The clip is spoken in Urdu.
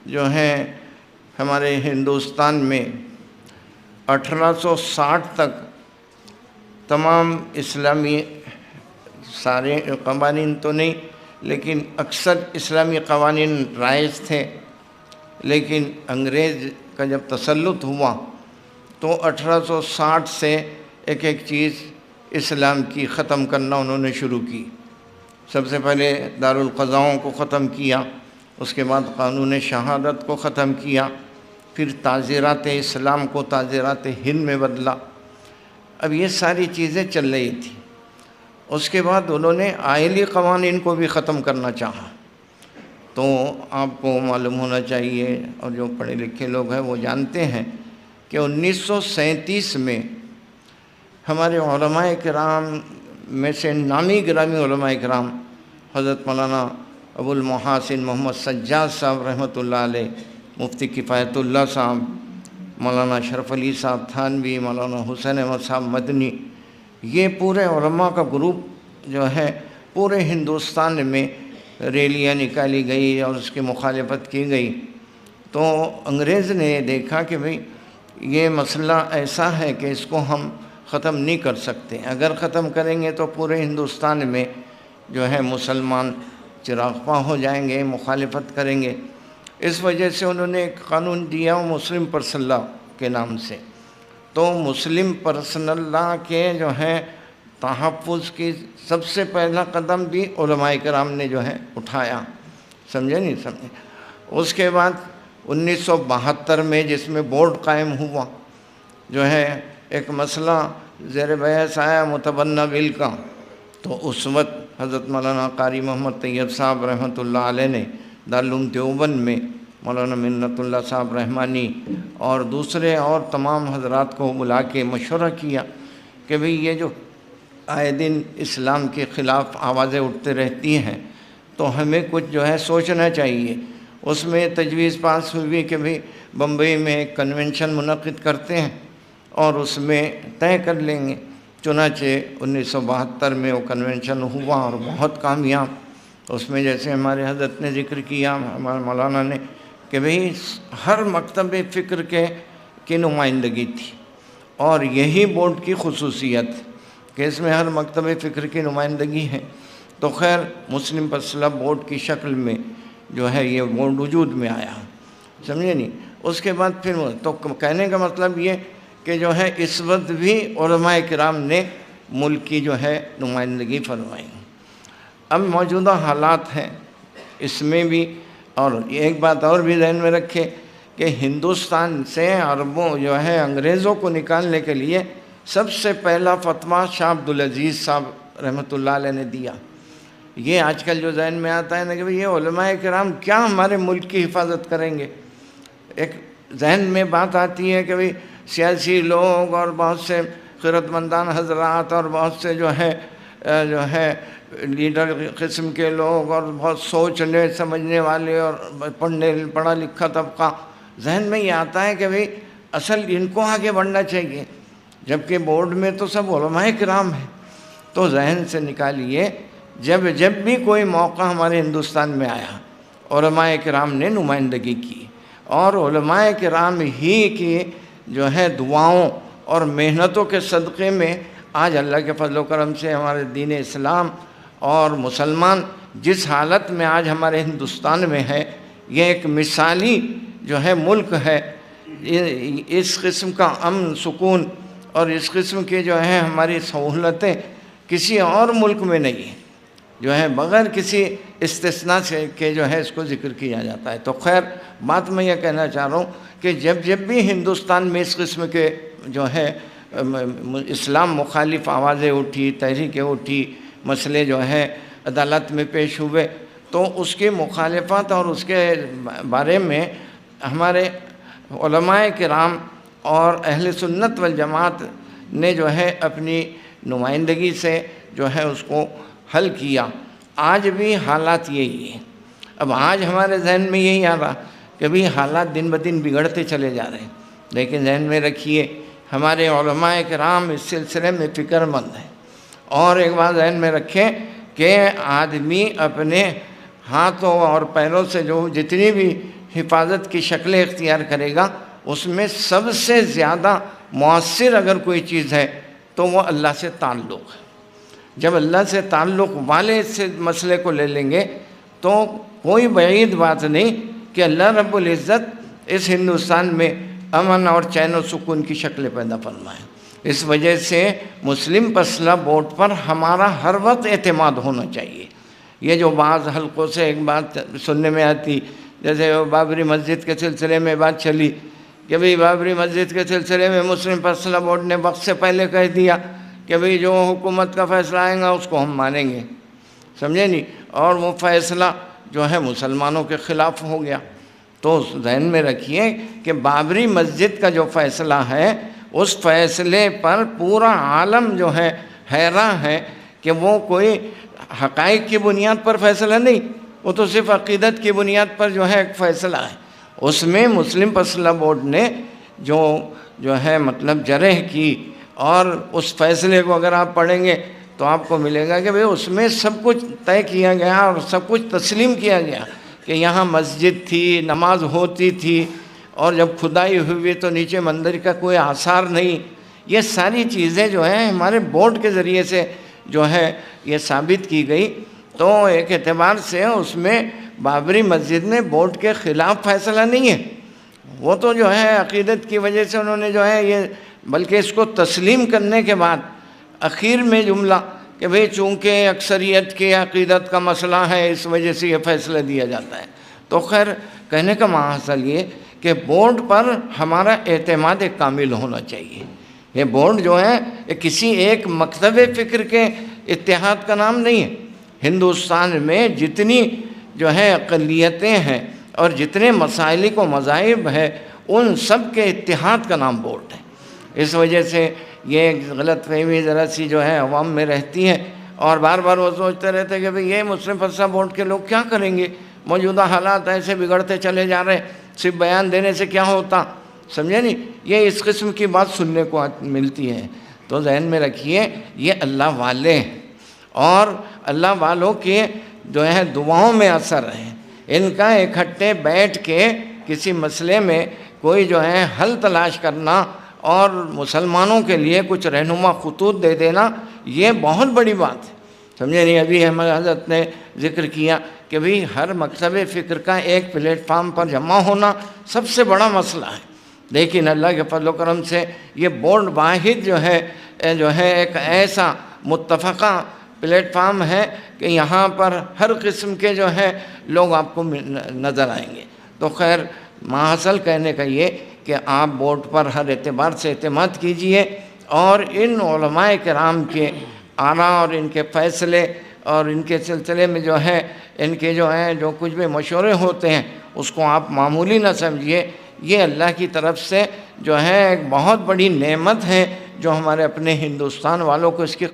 جو ہیں ہمارے ہندوستان میں 1860 تک تمام اسلامی سارے قوانین تو نہیں لیکن اکثر اسلامی قوانین رائج تھے، لیکن انگریز کا جب تسلط ہوا تو 1860 سے ایک ایک چیز اسلام کی ختم کرنا انہوں نے شروع کی۔ سب سے پہلے دارالقضاؤں کو ختم کیا، اس کے بعد قانون شہادت کو ختم کیا، پھر تعزیرات اسلام کو تعزیرات ہند میں بدلا۔ اب یہ ساری چیزیں چل رہی تھیں۔ اس کے بعد انہوں نے آئلی قوانین کو بھی ختم کرنا چاہا۔ تو آپ کو معلوم ہونا چاہیے، اور جو پڑھے لکھے لوگ ہیں وہ جانتے ہیں کہ 1937 میں ہمارے علماء کرام میں سے نامی گرامی علماء کرام حضرت مولانا ابو المحاسن محمد سجاد صاحب رحمۃ اللہ علیہ، مفتی کفایت اللہ صاحب، مولانا شرف علی صاحب تھانوی، مولانا حسین احمد صاحب مدنی، یہ پورے علماء کا گروپ جو ہے پورے ہندوستان میں ریلیاں نکالی گئی اور اس کی مخالفت کی گئی۔ تو انگریز نے دیکھا کہ بھئی یہ مسئلہ ایسا ہے کہ اس کو ہم ختم نہیں کر سکتے، اگر ختم کریں گے تو پورے ہندوستان میں جو ہے مسلمان چراغ پاں ہو جائیں گے، مخالفت کریں گے۔ اس وجہ سے انہوں نے ایک قانون دیا مسلم پرسنل لاء کے نام سے۔ تو مسلم پرسنل لاء کے جو ہے تحفظ کی سب سے پہلا قدم بھی علماء کرام نے جو ہے اٹھایا، سمجھے نہیں سمجھے۔ اس کے بعد 1972 میں جس میں بورڈ قائم ہوا، جو ہے ایک مسئلہ زیر بحث آیا متبنہ بل کا، تو اس وقت حضرت مولانا قاری محمد طیب صاحب رحمۃ اللہ علیہ نے دارالعلوم دیوبند میں مولانا منت اللہ صاحب رحمانی اور دوسرے اور تمام حضرات کو بلا کے مشورہ کیا کہ بھئی یہ جو آئے دن اسلام کے خلاف آوازیں اٹھتے رہتی ہیں تو ہمیں کچھ جو ہے سوچنا چاہیے۔ اس میں تجویز پاس ہوئی کہ بھئی بمبئی میں ایک کنونشن منعقد کرتے ہیں اور اس میں طے کر لیں گے۔ چنانچہ 1972 میں وہ کنونشن ہوا اور بہت کامیاب۔ اس میں جیسے ہمارے حضرت نے ذکر کیا، ہمارے مولانا نے، کہ بھئی ہر مکتب فکر کی نمائندگی تھی، اور یہی بورڈ کی خصوصیت کہ اس میں ہر مکتب فکر کی نمائندگی ہے۔ تو خیر مسلم پرسنل لاء بورڈ کی شکل میں جو ہے یہ بورڈ وجود میں آیا، سمجھے نہیں۔ اس کے بعد پھر تو کہنے کا مطلب یہ کہ جو ہے اس وقت بھی علماء کرام نے ملک کی جو ہے نمائندگی فرمائی۔ اب موجودہ حالات ہیں اس میں بھی، اور ایک بات اور بھی ذہن میں رکھے کہ ہندوستان سے عربوں جو ہے انگریزوں کو نکالنے کے لیے سب سے پہلا فتویٰ شاہ عبدالعزیز صاحب رحمۃ اللہ علیہ نے دیا۔ یہ آج کل جو ذہن میں آتا ہے نا کہ یہ علماء کرام کیا ہمارے ملک کی حفاظت کریں گے، ایک ذہن میں بات آتی ہے کہ بھئی سیاسی لوگ اور بہت سے خیرت مندان حضرات اور بہت سے جو ہے لیڈر قسم کے لوگ اور بہت سوچنے سمجھنے والے اور پڑھا لکھا طبقہ، ذہن میں یہ آتا ہے کہ بھئی اصل ان کو آگے بڑھنا چاہیے، جبکہ بورڈ میں تو سب علماء کرام ہیں۔ تو ذہن سے نکالیے جب بھی کوئی موقع ہمارے ہندوستان میں آیا علماء کرام نے نمائندگی کی، اور علماء کرام ہی کی جو ہے دعاؤں اور محنتوں کے صدقے میں آج اللہ کے فضل و کرم سے ہمارے دین اسلام اور مسلمان جس حالت میں آج ہمارے ہندوستان میں ہے، یہ ایک مثالی جو ہے ملک ہے۔ اس قسم کا امن سکون اور اس قسم کے جو ہے ہماری سہولتیں کسی اور ملک میں نہیں ہیں، جو ہے بغیر کسی استثناء سے کہ جو ہے اس کو ذکر کیا جاتا ہے۔ تو خیر بات میں یہ کہنا چاہ رہا ہوں کہ جب بھی ہندوستان میں اس قسم کے جو ہے اسلام مخالف آوازیں اٹھی، تحریکیں اٹھی، مسئلے جو ہے عدالت میں پیش ہوئے، تو اس کی مخالفت اور اس کے بارے میں ہمارے علماء کرام اور اہل سنت والجماعت نے جو ہے اپنی نمائندگی سے جو ہے اس کو حل کیا۔ آج بھی حالات یہی ہیں۔ اب آج ہمارے ذہن میں یہی آ رہا کہ بھی حالات دن بدن بگڑتے چلے جا رہے ہیں، لیکن ذہن میں رکھیے ہمارے علماء کرام اس سلسلے میں فکر مند ہیں۔ اور ایک بات ذہن میں رکھیں کہ آدمی اپنے ہاتھوں اور پیروں سے جو جتنی بھی حفاظت کی شکلیں اختیار کرے گا، اس میں سب سے زیادہ مؤثر اگر کوئی چیز ہے تو وہ اللہ سے تعلق ہے۔ جب اللہ سے تعلق والے سے مسئلے کو لے لیں گے تو کوئی بعید بات نہیں کہ اللہ رب العزت اس ہندوستان میں امن اور چین و سکون کی شکلیں پیدا فرمائیں۔ اس وجہ سے مسلم مسئلہ بورڈ پر ہمارا ہر وقت اعتماد ہونا چاہیے۔ یہ جو بعض حلقوں سے ایک بات سننے میں آتی، جیسے بابری مسجد کے سلسلے میں بات چلی کہ بھئی بابری مسجد کے سلسلے میں مسلم مسئلہ بورڈ نے وقت سے پہلے کہہ دیا کہ بھئی جو حکومت کا فیصلہ آئے گا اس کو ہم مانیں گے، سمجھے نہیں، اور وہ فیصلہ جو ہے مسلمانوں کے خلاف ہو گیا۔ تو ذہن میں رکھیے کہ بابری مسجد کا جو فیصلہ ہے اس فیصلے پر پورا عالم جو ہے حیران ہے کہ وہ کوئی حقائق کی بنیاد پر فیصلہ نہیں، وہ تو صرف عقیدت کی بنیاد پر جو ہے ایک فیصلہ ہے۔ اس میں مسلم مسئلہ بورڈ نے جو ہے مطلب جرح کی، اور اس فیصلے کو اگر آپ پڑھیں گے تو آپ کو ملے گا کہ بھئی اس میں سب کچھ طے کیا گیا اور سب کچھ تسلیم کیا گیا کہ یہاں مسجد تھی، نماز ہوتی تھی، اور جب کھدائی ہوئی تو نیچے مندر کا کوئی آثار نہیں۔ یہ ساری چیزیں جو ہیں ہمارے بورڈ کے ذریعے سے جو ہے یہ ثابت کی گئی۔ تو ایک اعتبار سے اس میں بابری مسجد میں بورڈ کے خلاف فیصلہ نہیں ہے، وہ تو جو ہے عقیدت کی وجہ سے انہوں نے جو ہے یہ، بلکہ اس کو تسلیم کرنے کے بعد اخیر میں جملہ کہ بھئی چونکہ اکثریت کے عقیدت کا مسئلہ ہے اس وجہ سے یہ فیصلہ دیا جاتا ہے۔ تو خیر کہنے کا مقصد یہ کہ بورڈ پر ہمارا اعتماد کامل ہونا چاہیے۔ یہ بورڈ جو ہے یہ کسی ایک مکتب فکر کے اتحاد کا نام نہیں ہے۔ ہندوستان میں جتنی جو ہے اقلیتیں ہیں اور جتنے مسائلک و مذاہب ہیں ان سب کے اتحاد کا نام بورڈ ہے۔ اس وجہ سے یہ غلط فہمی ذرا سی جو ہے عوام میں رہتی ہے، اور بار بار وہ سوچتے رہتے ہیں کہ بھئی یہ مسلم مسئلہ بورڈ کے لوگ کیا کریں گے، موجودہ حالات ایسے بگڑتے چلے جا رہے ہیں، صرف بیان دینے سے کیا ہوتا، سمجھے نہیں، یہ اس قسم کی بات سننے کو ملتی ہے۔ تو ذہن میں رکھیے یہ اللہ والے ہیں، اور اللہ والوں کے جو ہے دعاؤں میں اثر ہے۔ ان کا اکٹھے بیٹھ کے کسی مسئلے میں کوئی جو ہے حل تلاش کرنا اور مسلمانوں کے لیے کچھ رہنما خطوط دے دینا، یہ بہت بڑی بات ہے، سمجھے نہیں۔ ابھی ہمارے حضرت نے ذکر کیا کہ بھئی ہر مکتب فکر کا ایک پلیٹ فارم پر جمع ہونا سب سے بڑا مسئلہ ہے، لیکن اللہ کے فضل و کرم سے یہ بورڈ واحد جو ہے ایک ایسا متفقہ پلیٹ فارم ہے کہ یہاں پر ہر قسم کے جو ہے لوگ آپ کو نظر آئیں گے۔ تو خیر ماحصل کہنے کا یہ کہ آپ بورڈ پر ہر اعتبار سے اعتماد کیجئے، اور ان علماء کرام کے آراء اور ان کے فیصلے اور ان کے سلسلے میں جو ہے ان کے جو کچھ بھی مشورے ہوتے ہیں اس کو آپ معمولی نہ سمجھیے۔ یہ اللہ کی طرف سے جو ہے ایک بہت بڑی نعمت ہے جو ہمارے اپنے ہندوستان والوں کو اس کی